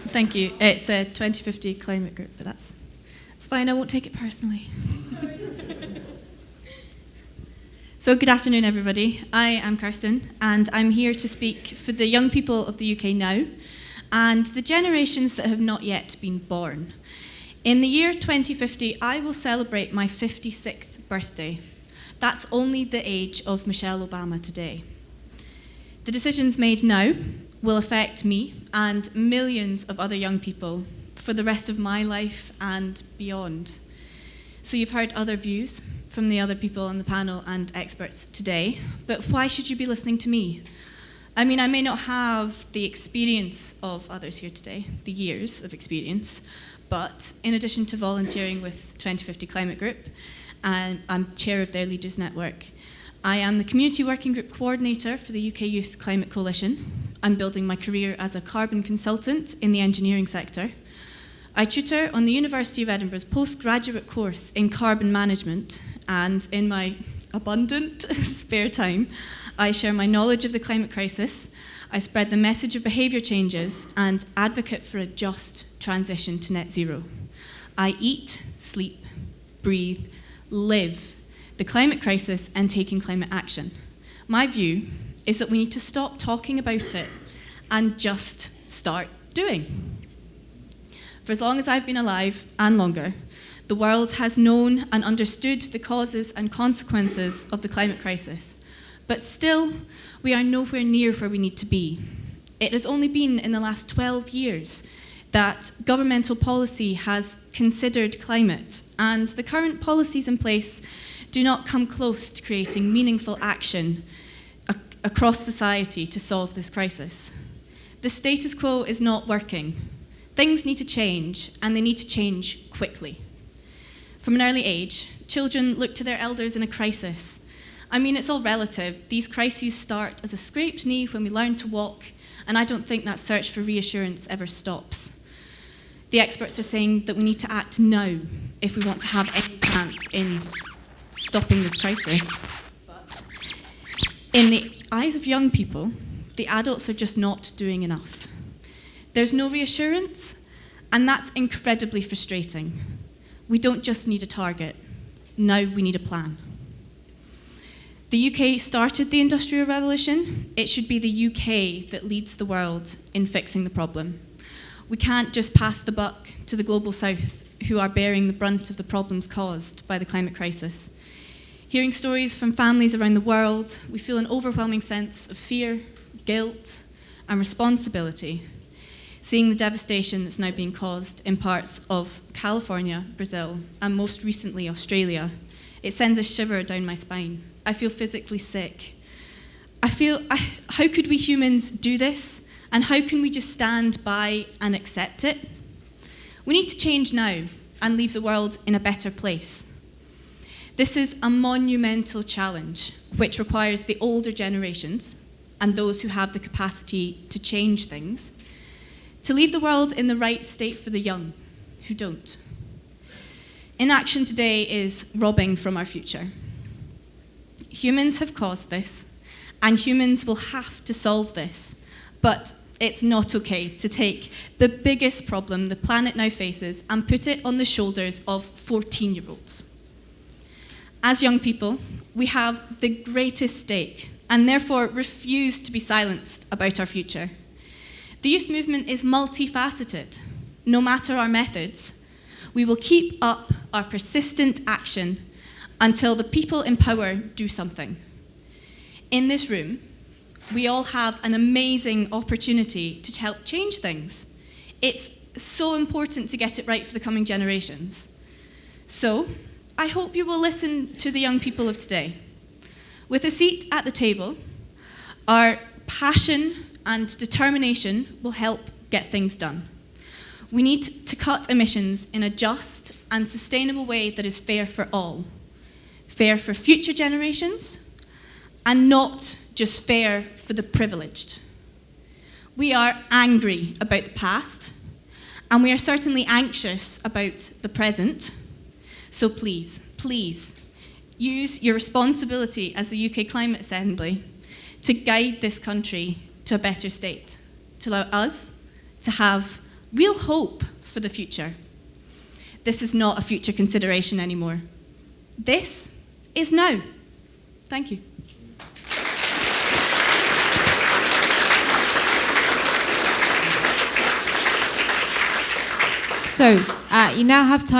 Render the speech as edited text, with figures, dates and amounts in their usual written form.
Thank you. It's a 2050 climate group, but that's fine. I won't take it personally. So good afternoon, everybody. I am Kirsten, and I'm here to speak for the young people of the UK now and the generations that have not yet been born. In the year 2050, I will celebrate my 56th birthday. That's only the age of Michelle Obama today. The decisions made now will affect me and millions of other young people for the rest of my life and beyond. So you've heard other views from the other people on the panel and experts today, but why should you be listening to me? I mean, I may not have the experience of others here today, the years of experience, but in addition to volunteering with 2050 Climate Group, and I'm chair of their Leaders Network, I am the Community Working Group Coordinator for the UK Youth Climate Coalition. I'm building my career as a carbon consultant in the engineering sector. I tutor on the University of Edinburgh's postgraduate course in carbon management, and in my abundant spare time, I share my knowledge of the climate crisis, I spread the message of behaviour changes, and advocate for a just transition to net zero. I eat, sleep, breathe, live the climate crisis and taking climate action. My view is that we need to stop talking about it and just start doing. For as long as I've been alive, and longer, the world has known and understood the causes and consequences of the climate crisis. But still, we are nowhere near where we need to be. It has only been in the last 12 years that governmental policy has considered climate, and the current policies in place do not come close to creating meaningful action across society to solve this crisis. The status quo is not working. Things need to change, and they need to change quickly. From an early age, children look to their elders in a crisis. I mean, it's all relative. These crises start as a scraped knee when we learn to walk, and I don't think that search for reassurance ever stops. The experts are saying that we need to act now if we want to have any chance in stopping this crisis. But in the eyes of young people, the adults are just not doing enough. There's no reassurance, and that's incredibly frustrating. We don't just need a target. Now we need a plan. The UK started the Industrial Revolution. It should be the UK that leads the world in fixing the problem. We can't just pass the buck to the global south, who are bearing the brunt of the problems caused by the climate crisis. Hearing stories from families around the world, we feel an overwhelming sense of fear, guilt, and responsibility, seeing the devastation that's now being caused in parts of California, Brazil, and most recently Australia. It sends a shiver down my spine. I feel physically sick. How could we humans do this? And how can we just stand by and accept it? We need to change now and leave the world in a better place. This is a monumental challenge which requires the older generations and those who have the capacity to change things to leave the world in the right state for the young who don't. Inaction today is robbing from our future. Humans have caused this, and humans will have to solve this, but it's not okay to take the biggest problem the planet now faces and put it on the shoulders of 14-year-olds. As young people, we have the greatest stake and therefore refuse to be silenced about our future. The youth movement is multifaceted. No matter our methods, we will keep up our persistent action until the people in power do something. In this room, we all have an amazing opportunity to help change things. It's so important to get it right for the coming generations. So, I hope you will listen to the young people of today. With a seat at the table, our passion and determination will help get things done. We need to cut emissions in a just and sustainable way that is fair for all. Fair for future generations, and not just fair for the privileged. We are angry about the past, and we are certainly anxious about the present. So please, use your responsibility as the UK Climate Assembly to guide this country to a better state, to allow us to have real hope for the future. This is not a future consideration anymore. This is now. Thank you. So, you now have time